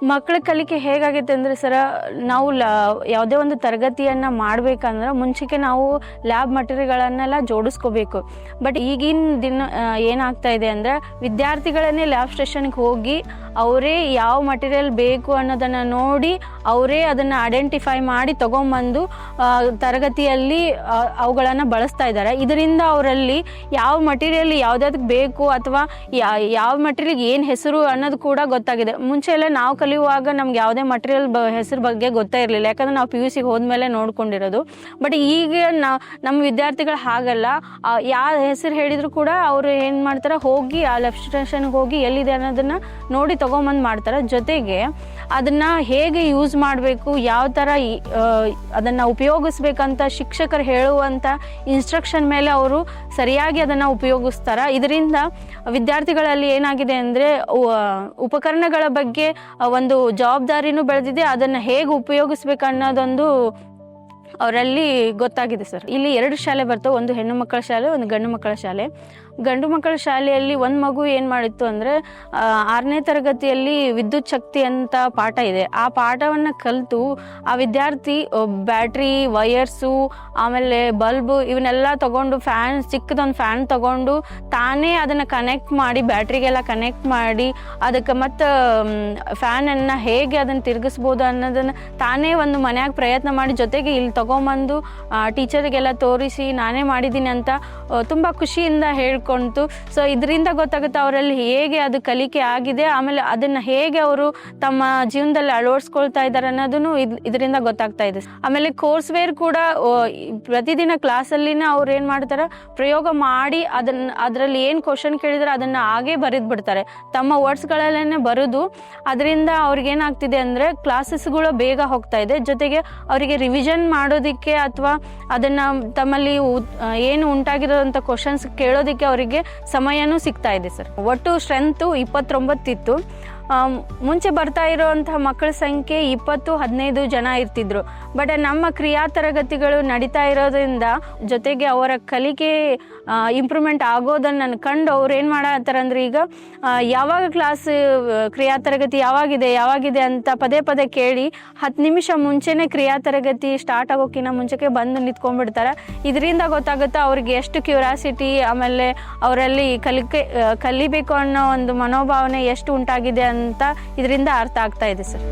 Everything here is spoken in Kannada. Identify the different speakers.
Speaker 1: ಮಕ್ಕಳ ಕಲಿಕೆ ಹೇಗಾಗೈತೆ ಅಂದರೆ ಸರ, ನಾವು ಯಾವುದೇ ಒಂದು ತರಗತಿಯನ್ನು ಮಾಡಬೇಕಂದ್ರೆ ಮುಂಚೆಗೆ ನಾವು ಲ್ಯಾಬ್ ಮಟೀರಿಯಲ್ಗಳನ್ನೆಲ್ಲ ಜೋಡಿಸ್ಕೋಬೇಕು. ಬಟ್ ಈಗಿನ ದಿನ ಏನಾಗ್ತಾ ಇದೆ ಅಂದರೆ, ವಿದ್ಯಾರ್ಥಿಗಳನ್ನೇ ಲ್ಯಾಬ್ ಸ್ಟೇಷನ್ಗೆ ಹೋಗಿ ಅವರೇ ಯಾವ ಮಟೀರಿಯಲ್ ಬೇಕು ಅನ್ನೋದನ್ನು ನೋಡಿ ಅವರೇ ಅದನ್ನು ಐಡೆಂಟಿಫೈ ಮಾಡಿ ತೊಗೊಂಬಂದು ತರಗತಿಯಲ್ಲಿ ಅವುಗಳನ್ನು ಬಳಸ್ತಾ ಇದ್ದಾರೆ. ಇದರಿಂದ ಅವರಲ್ಲಿ ಯಾವ ಮಟೀರಿಯಲ್ ಯಾವುದ್ಯಾವ್ದಕ್ಕೆ ಬೇಕು ಅಥವಾ ಯಾವ ಮಟೀರಿಯಲ್ಗೆ ಏನು ಹೆಸರು ಅನ್ನೋದು ಕೂಡ ಗೊತ್ತಾಗಿದೆ. ಮುಂಚೆ ಎಲ್ಲ ನಾವು ಕಲಿಯುವಾಗ ನಮ್ಗೆ ಯಾವುದೇ ಮಟೀರಿಯಲ್ ಹೆಸರು ಬಗ್ಗೆ ಗೊತ್ತೇ ಇರಲಿಲ್ಲ, ಯಾಕಂದರೆ ನಾವು PUC ಹೋದ್ಮೇಲೆ ನೋಡ್ಕೊಂಡಿರೋದು. ಬಟ್ ಈಗ ನಮ್ಮ ವಿದ್ಯಾರ್ಥಿಗಳು ಹಾಗಲ್ಲ, ಯಾವ ಹೆಸರು ಹೇಳಿದ್ರು ಕೂಡ ಅವರು ಏನು ಮಾಡ್ತಾರೆ, ಹೋಗಿ ಆ ಲ್ಯಾಬ್ ಸ್ಟೇಷನ್ಗೆ ಹೋಗಿ ಎಲ್ಲಿದೆ ಅನ್ನೋದನ್ನು ನೋಡಿ ತೊಗೊಂಬಂದು ಮಾಡ್ತಾರೆ. ಜೊತೆಗೆ ಅದನ್ನು ಹೇಗೆ ಯೂಸ್ ಮಾಡಬೇಕು, ಯಾವ ಥರ ಅದನ್ನು ಉಪಯೋಗಿಸ್ಬೇಕಂತ ಶಿಕ್ಷಕರು ಹೇಳುವಂಥ ಇನ್ಸ್ಟ್ರಕ್ಷನ್ ಮೇಲೆ ಅವರು ಸರಿಯಾಗಿ ಅದನ್ನು ಉಪಯೋಗಿಸ್ತಾರೆ. ಇದರಿಂದ ವಿದ್ಯಾರ್ಥಿಗಳಲ್ಲಿ ಏನಾಗಿದೆ ಅಂದರೆ, ಉಪಕರಣಗಳ ಬಗ್ಗೆ ಒಂದು ಜವಾಬ್ದಾರಿನೂ ಬೆಳೆದಿದೆ, ಅದನ್ನು ಹೇಗೆ ಉಪಯೋಗಿಸ್ಬೇಕು ಅನ್ನೋದೊಂದು ಅವರಲ್ಲಿ ಗೊತ್ತಾಗಿದೆ ಸರ್. ಇಲ್ಲಿ 2 ಶಾಲೆ ಬರ್ತವೆ, ಒಂದು ಹೆಣ್ಣು ಮಕ್ಕಳ ಶಾಲೆ, ಒಂದು ಗಂಡು ಮಕ್ಕಳ ಶಾಲೆ. ಗಂಡು ಮಕ್ಕಳ ಶಾಲೆಯಲ್ಲಿ ಒಂದು ಮಗು ಏನು ಮಾಡಿತ್ತು ಅಂದರೆ, 6ನೇ ತರಗತಿಯಲ್ಲಿ ವಿದ್ಯುತ್ ಶಕ್ತಿ ಅಂತ ಪಾಠ ಇದೆ. ಆ ಪಾಠವನ್ನು ಕಲಿತು ಆ ವಿದ್ಯಾರ್ಥಿ ಬ್ಯಾಟ್ರಿ, ವಯರ್ಸು, ಆಮೇಲೆ ಬಲ್ಬು ಇವನ್ನೆಲ್ಲ ತೊಗೊಂಡು ಚಿಕ್ಕದೊಂದು ಫ್ಯಾನ್ ತೊಗೊಂಡು ತಾನೇ ಅದನ್ನು ಕನೆಕ್ಟ್ ಮಾಡಿ, ಬ್ಯಾಟ್ರಿಗೆಲ್ಲ ಕನೆಕ್ಟ್ ಮಾಡಿ, ಅದಕ್ಕೆ ಮತ್ತು ಫ್ಯಾನನ್ನು ಹೇಗೆ ಅದನ್ನು ತಿರುಗಿಸ್ಬೋದು ಅನ್ನೋದನ್ನು ತಾನೇ ಒಂದು ಮನ್ಯಾಗ ಪ್ರಯತ್ನ ಮಾಡಿ, ಜೊತೆಗೆ ಇಲ್ಲಿ ತೊಗೊಂಬಂದು ಟೀಚರಿಗೆಲ್ಲ ತೋರಿಸಿ ನಾನೇ ಮಾಡಿದ್ದೀನಿ ಅಂತ ತುಂಬ ಖುಷಿಯಿಂದ ಹೇಳ್ಕೊಂತು. ಸೊ ಇದರಿಂದ ಗೊತ್ತಾಗುತ್ತೆ ಅವರಲ್ಲಿ ಹೇಗೆ ಅದು ಕಲಿಕೆ ಆಗಿದೆ, ಆಮೇಲೆ ಅದನ್ನು ಹೇಗೆ ಅವರು ತಮ್ಮ ಜೀವನದಲ್ಲಿ ಅಳವಡಿಸ್ಕೊಳ್ತಾ ಇದ್ದಾರೆ ಅನ್ನೋದನ್ನು ಇದರಿಂದ ಗೊತ್ತಾಗ್ತಾ ಇದೆ. ಆಮೇಲೆ ಕೋರ್ಸ್ ವೇರ್ ಕೂಡ ಪ್ರತಿದಿನ ಕ್ಲಾಸಲ್ಲಿನ ಅವ್ರು ಏನು ಮಾಡ್ತಾರೆ, ಪ್ರಯೋಗ ಮಾಡಿ ಅದರಲ್ಲಿ ಏನು ಕ್ವಶನ್ ಕೇಳಿದ್ರೆ ಅದನ್ನು ಹಾಗೇ ಬರೆದು ಬಿಡ್ತಾರೆ, ತಮ್ಮ ವರ್ಡ್ಸ್ಗಳಲ್ಲೇ ಬರೆದು. ಅದರಿಂದ ಅವ್ರಿಗೇನಾಗ್ತಿದೆ ಅಂದರೆ ಕ್ಲಾಸಸ್ಗಳು ಬೇಗ ಹೋಗ್ತಾ ಇದೆ, ಜೊತೆಗೆ ಅವರಿಗೆ ರಿವಿಷನ್ ಮಾಡೋದಕ್ಕೆ ಅಥವಾ ಅದನ್ನು ತಮ್ಮಲ್ಲಿ ಏನು ಉಂಟಾಗಿರೋಂಥ ಕ್ವಶನ್ಸ್ ಕೇಳೋದಕ್ಕೆ ಅವರಿಗೆ ಸಮಯನೂ ಸಿಗ್ತಾ ಇದೆ ಸರ್. ಒಟ್ಟು ಸ್ಟ್ರೆಂತು 29 ಇತ್ತು. ಮುಂಚೆ ಬರ್ತಾ ಇರೋವಂಥ ಮಕ್ಕಳ ಸಂಖ್ಯೆ 20-15 ಜನ ಇರ್ತಿದ್ರು. ಬಟ್ ನಮ್ಮ ಕ್ರಿಯಾ ತರಗತಿಗಳು ನಡೀತಾ ಇರೋದ್ರಿಂದ, ಜೊತೆಗೆ ಅವರ ಕಲಿಕೆ ಇಂಪ್ರೂವ್ಮೆಂಟ್ ಆಗೋದನ್ನು ಕಂಡು ಅವ್ರು ಏನು ಮಾಡತ್ತಾರಂದ್ರೆ, ಈಗ ಯಾವಾಗ ಕ್ಲಾಸ್ ಕ್ರಿಯಾ ತರಗತಿ ಯಾವಾಗಿದೆ ಅಂತ ಪದೇ ಪದೇ ಕೇಳಿ 10 ನಿಮಿಷ ಮುಂಚೆನೇ ಕ್ರಿಯಾ ತರಗತಿ ಸ್ಟಾರ್ಟ್ ಆಗೋಕ್ಕಿಂತ ಮುಂಚೆಗೆ ಬಂದು ನಿಂತ್ಕೊಂಡ್ಬಿಡ್ತಾರೆ. ಇದರಿಂದ ಗೊತ್ತಾಗುತ್ತೆ ಅವ್ರಿಗೆ ಎಷ್ಟು ಕ್ಯೂರಿಯಾಸಿಟಿ, ಆಮೇಲೆ ಅವರಲ್ಲಿ ಕಲಿಬೇಕು ಅನ್ನೋ ಒಂದು ಮನೋಭಾವನೆ ಎಷ್ಟು ಉಂಟಾಗಿದೆ ಅಂತ ಇದರಿಂದ ಅರ್ಥ ಆಗ್ತಾ ಇದೆ ಸರ್.